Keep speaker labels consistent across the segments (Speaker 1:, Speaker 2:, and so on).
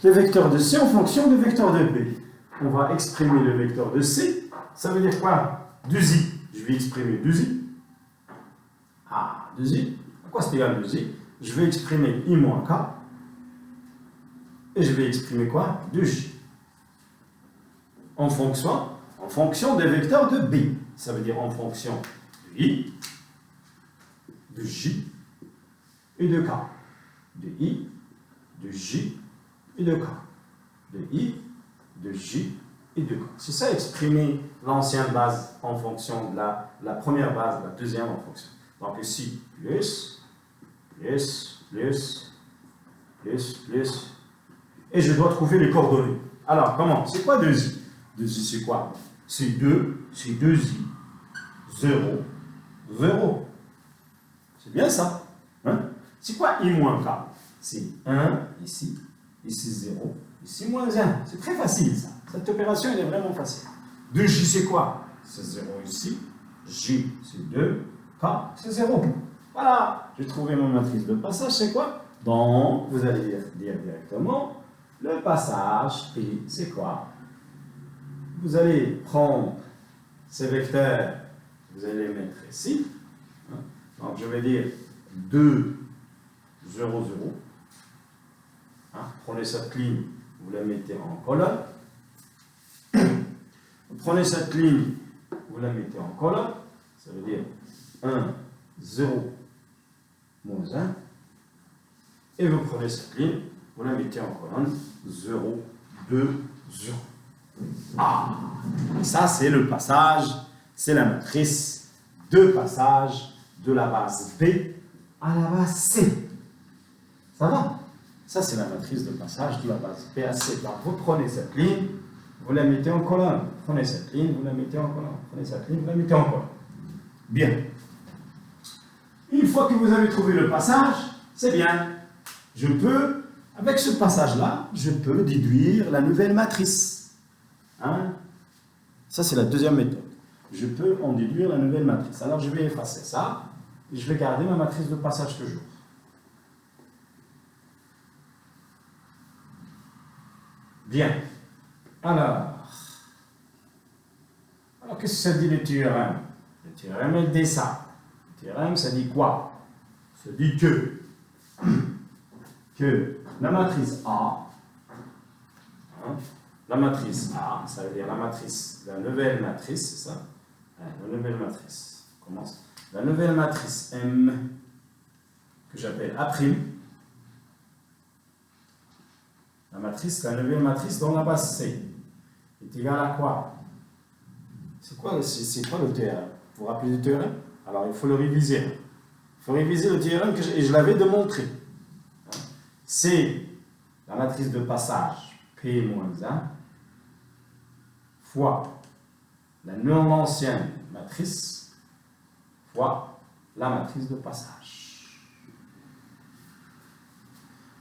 Speaker 1: le vecteur de C en fonction du vecteur de B. On va exprimer le vecteur de C. Ça veut dire quoi? 2i. Je vais exprimer 2i. Ah, 2i. À quoi c'est égal 2i? Je vais exprimer i moins k. Et je vais exprimer quoi? 2j. En fonction des vecteurs de B. Ça veut dire en fonction de i, de j et de k. De i, de j et de k. De i, de j et de k. C'est ça exprimer l'ancienne base en fonction de la première base, la deuxième en fonction. Donc ici, plus. Et je dois trouver les coordonnées. Alors, comment? C'est quoi 2i? 2i, c'est quoi? C'est 2, c'est 2i. 0, 0. C'est bien ça. Hein? C'est quoi i moins k? C'est 1 ici, ici 0, ici moins 1. C'est très facile ça. Cette opération, elle est vraiment facile. 2j, c'est quoi? C'est 0 ici. J, c'est 2. K, c'est 0. Voilà. J'ai trouvé ma matrice de passage, c'est quoi? Donc, vous allez dire directement, le passage P, c'est quoi? Vous allez prendre ces vecteurs, vous allez les mettre ici. Donc, je vais dire 2, 0, 0. Prenez cette ligne, vous la mettez en colonne. Vous prenez cette ligne, vous la mettez en colonne. Ça veut dire 1, 0, moins 1. Et vous prenez cette ligne, vous la mettez en colonne. 0, 2, 0. Ah, ça c'est le passage, c'est la matrice de passage de la base B à la base C. Ça va? Ça c'est la matrice de passage de la base B à C. Donc vous prenez cette ligne, vous la mettez en colonne. Prenez cette ligne, vous la mettez en colonne. Prenez cette ligne, vous la mettez en colonne. Bien. Une fois que vous avez trouvé le passage, c'est bien. Je peux, avec ce passage-là, je peux déduire la nouvelle matrice. Hein? Ça, c'est la deuxième méthode. Je peux en déduire la nouvelle matrice. Alors, je vais effacer ça et je vais garder ma matrice de passage toujours. Bien. Alors qu'est-ce que ça dit le théorème? Le théorème, il dit ça. Le théorème, ça dit quoi? Ça dit que la matrice A, la matrice A, ça veut dire la matrice, la nouvelle matrice, c'est ça? La nouvelle matrice. On commence. La nouvelle matrice M, que j'appelle A', la nouvelle matrice dans la base C, est égale à quoi? C'est quoi le théorème? Vous vous rappelez du théorème? Alors, il faut le réviser. Il faut réviser le théorème et je l'avais démontré. C'est la matrice de passage P-1 fois la non-ancienne matrice fois la matrice de passage.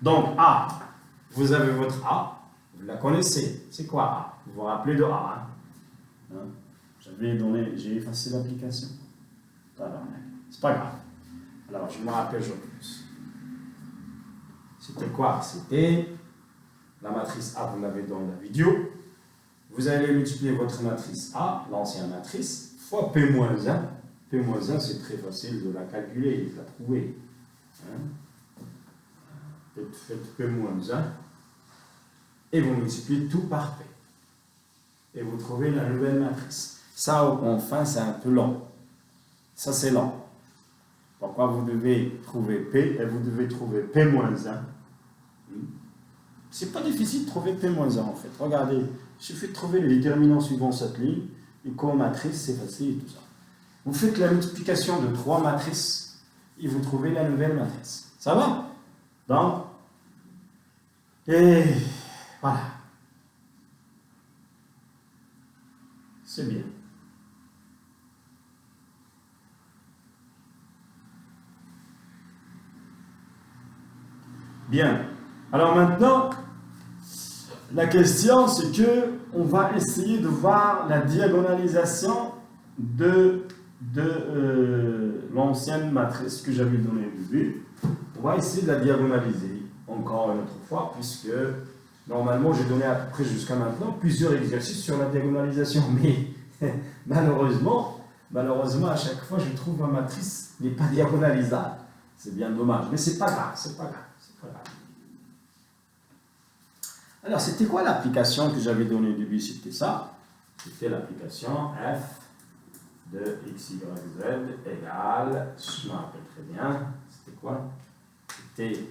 Speaker 1: Donc A, vous avez votre A, vous la connaissez. C'est quoi A? Vous vous rappelez de A, hein? J'ai effacé l'application. C'est pas grave. Alors, je me rappelle, je plus. C'était quoi? C'était la matrice A, vous l'avez dans la vidéo. Vous allez multiplier votre matrice A, l'ancienne matrice, fois P-1. P-1, c'est très facile de la calculer, de la trouver. Hein? Faites P-1 et vous multipliez tout par P. Et vous trouvez la nouvelle matrice. Ça, enfin, c'est un peu long. Ça, c'est long. Pourquoi vous devez trouver P et vous devez trouver P-1. C'est pas difficile de trouver P-1 en fait. Regardez, il suffit de trouver les déterminants suivant cette ligne. Et comme matrice, c'est facile et tout ça. Vous faites la multiplication de 3 matrices et vous trouvez la nouvelle matrice. Ça va? Donc, et voilà. C'est bien. Bien. Alors maintenant, la question, c'est que on va essayer de voir la diagonalisation de l'ancienne matrice que j'avais donnée au début. On va essayer de la diagonaliser encore une autre fois, puisque Normalement, j'ai donné à peu près jusqu'à maintenant plusieurs exercices sur la diagonalisation, mais malheureusement, à chaque fois, je trouve ma matrice n'est pas diagonalisable. C'est bien dommage, mais c'est pas grave, c'est pas grave, c'est pas grave. Alors, c'était quoi l'application que j'avais donnée au début? C'était ça. C'était l'application f de x, y, z égale, je me rappelle très bien, c'était quoi? C'était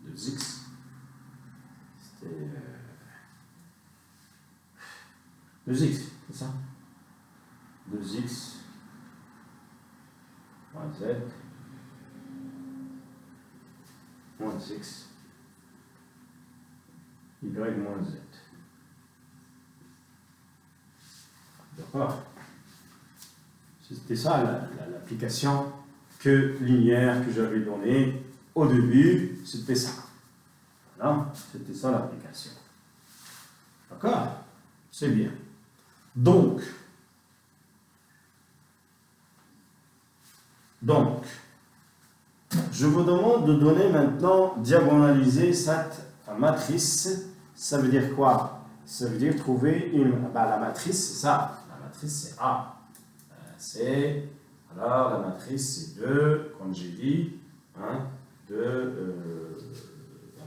Speaker 1: 2x. C'était 2x, c'est ça? 2x moins z moins x y moins z. D'accord? C'était ça l'application linéaire que j'avais donnée au début, c'était ça. Voilà, c'était ça l'application. D'accord? C'est bien. Donc, je vous demande de donner maintenant, diagonaliser cette matrice. Ça veut dire quoi? Ça veut dire trouver la matrice, c'est ça. La matrice, c'est A. Alors, la matrice, c'est 2, comme j'ai dit. 2,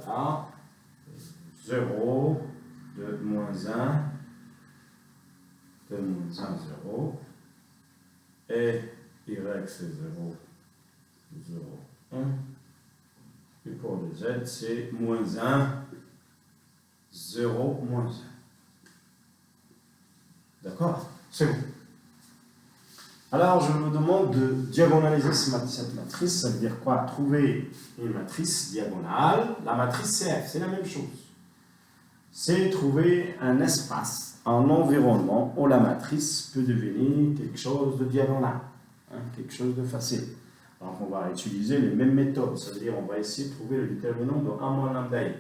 Speaker 1: voilà. 0, 2, moins 1. 2, moins 1, 0. Et y, c'est 0, 0, 1. Et pour le z, c'est moins 1, 0, moins 1. D'accord? C'est bon. Alors, je vous demande de diagonaliser cette matrice. Ça veut dire quoi? Trouver une matrice diagonale. La matrice, c'est F, c'est la même chose. C'est trouver un espace, un environnement où la matrice peut devenir quelque chose de diagonal, quelque chose de facile. Donc, on va utiliser les mêmes méthodes. Ça veut dire qu'on va essayer de trouver le déterminant de 1 moins lambda i.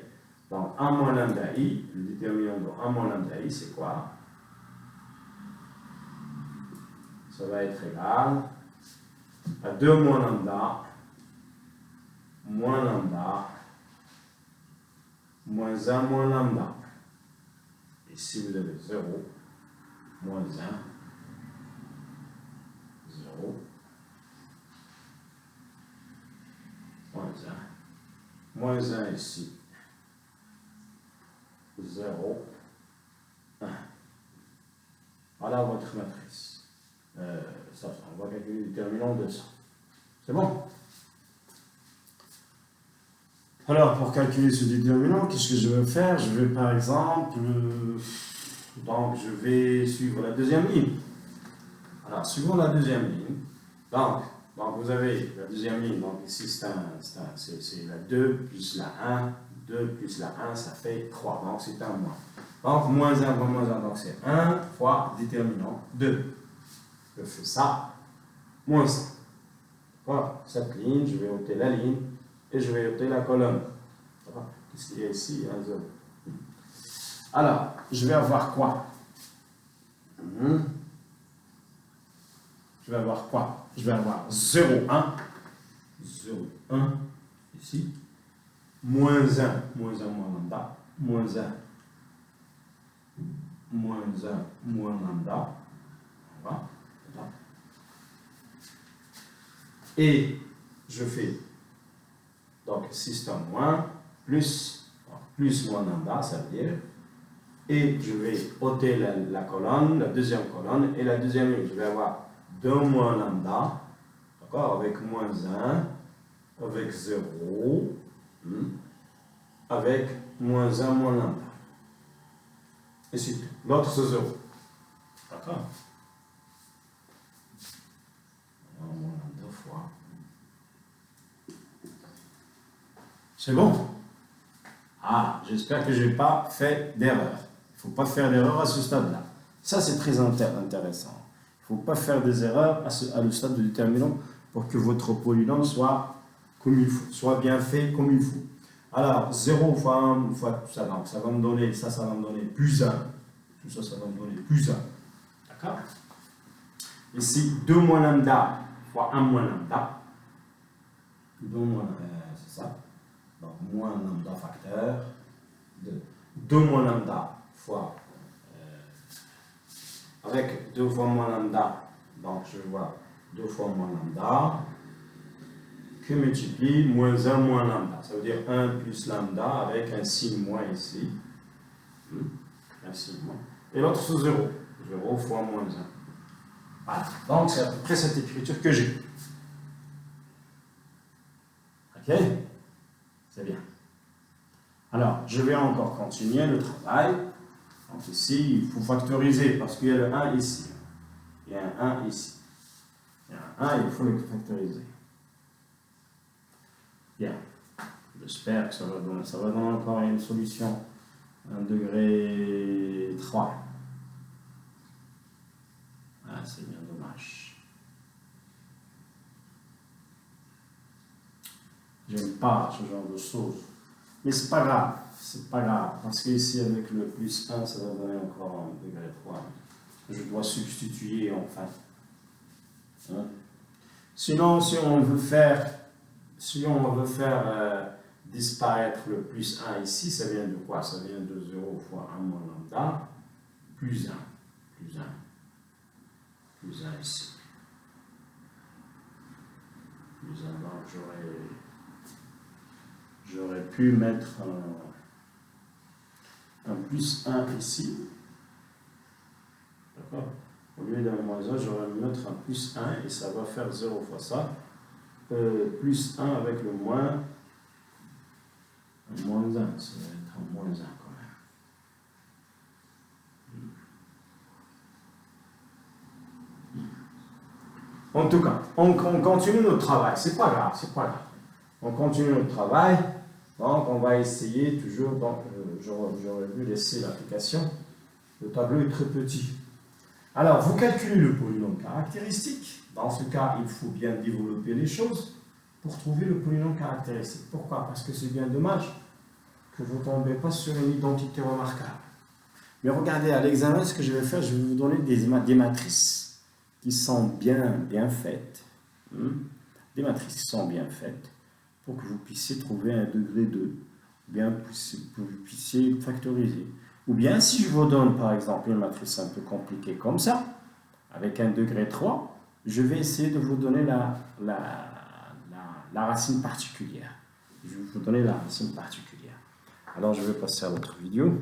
Speaker 1: Donc, 1 moins lambda i, le déterminant de 1 moins lambda i, c'est quoi? Ça va être égal à 2 moins lambda, moins un moins lambda. Ici, vous avez 0, moins 1, 0, moins 1 ici, 0, 1. Voilà votre matrice. Ça, on va calculer le déterminant de ça. C'est bon? Alors, pour calculer ce déterminant, qu'est-ce que je vais faire? Je vais, par exemple, donc je vais suivre la deuxième ligne. Alors, suivons la deuxième ligne. Donc vous avez la deuxième ligne. Donc, ici, c'est la 2 plus la 1. 2 plus la 1, ça fait 3. Donc, c'est un moins. Donc, moins 1 fois moins 1, donc c'est 1 fois déterminant 2. Je fais ça, moins 1. Voilà, cette ligne, je vais ôter la ligne et je vais ôter la colonne. Qu'est-ce qu'il y a ici? Un 0. Alors, je vais avoir quoi? Je vais avoir quoi? Je vais avoir 0, 1. 0, 1, ici. Moins 1, moins lambda. Moins 1, moins lambda. Voilà. Et je fais donc système moins plus moins lambda, ça veut dire, et je vais ôter la colonne, la deuxième colonne, et la deuxième ligne, je vais avoir 2 moins lambda, d'accord, avec moins 1, avec 0, avec moins 1 moins lambda. Et c'est tout. L'autre c'est 0. D'accord? C'est bon? Ah, j'espère que je n'ai pas fait d'erreur. Il ne faut pas faire d'erreur à ce stade-là. Ça, c'est très intéressant. Il ne faut pas faire des erreurs à le stade de déterminant pour que votre polynôme soit comme il faut, soit bien fait comme il faut. Alors, 0 fois 1 fois tout ça, donc ça va me donner, ça va me donner plus 1. Tout ça, ça va me donner plus 1. D'accord? Ici, 2 moins lambda fois 1 moins lambda. 2 moins, c'est ça. Donc, moins lambda facteur de 2 moins lambda fois, avec 2 fois moins lambda, donc je vois 2 fois moins lambda, que multiplie moins 1 moins lambda. Ça veut dire 1 plus lambda avec un signe moins ici. Un signe moins. Et l'autre c'est 0. 0 fois moins 1. Voilà. Donc c'est à peu près cette écriture que j'ai. Ok? C'est bien. Alors, je vais encore continuer le travail. Donc ici, il faut factoriser parce qu'il y a le 1 ici. Il y a un 1 ici. Il y a un 1, il faut le factoriser. Bien. J'espère que ça va donner encore une solution. 1 degré 3. Ah, c'est bien dommage. J'aime pas ce genre de choses. Mais c'est pas grave. C'est pas grave. Parce que ici, avec le plus 1, ça va donner encore 1 degré 3. Je dois substituer enfin. Hein? Sinon, si on veut faire disparaître le plus 1 ici, ça vient de quoi? Ça vient de 0 fois 1 moins lambda, plus 1, plus 1, plus 1 ici. Plus 1, donc j'aurais pu mettre un plus 1 ici. D'accord? Au lieu d'un moins 1, j'aurais pu mettre un plus 1 et ça va faire 0 fois ça. Plus 1 avec le moins. Un moins 1, ça va être un moins 1 quand même. En tout cas, on continue notre travail. C'est pas grave, c'est pas grave. On continue notre travail. Donc, on va essayer toujours. Donc, j'aurais dû laisser l'application. Le tableau est très petit. Alors, vous calculez le polynôme caractéristique. Dans ce cas, il faut bien développer les choses pour trouver le polynôme caractéristique. Pourquoi? Parce que c'est bien dommage que vous ne tombez pas sur une identité remarquable. Mais regardez, à l'examen, ce que je vais faire, je vais vous donner des matrices qui sont bien faites. Des matrices qui sont bien faites pour que vous puissiez trouver un degré 2, ou bien que vous puissiez factoriser. Ou bien, si je vous donne, par exemple, une matrice un peu compliquée comme ça, avec un degré 3, je vais essayer de vous donner la racine particulière. Je vais vous donner la racine particulière. Alors, je vais passer à l'autre vidéo.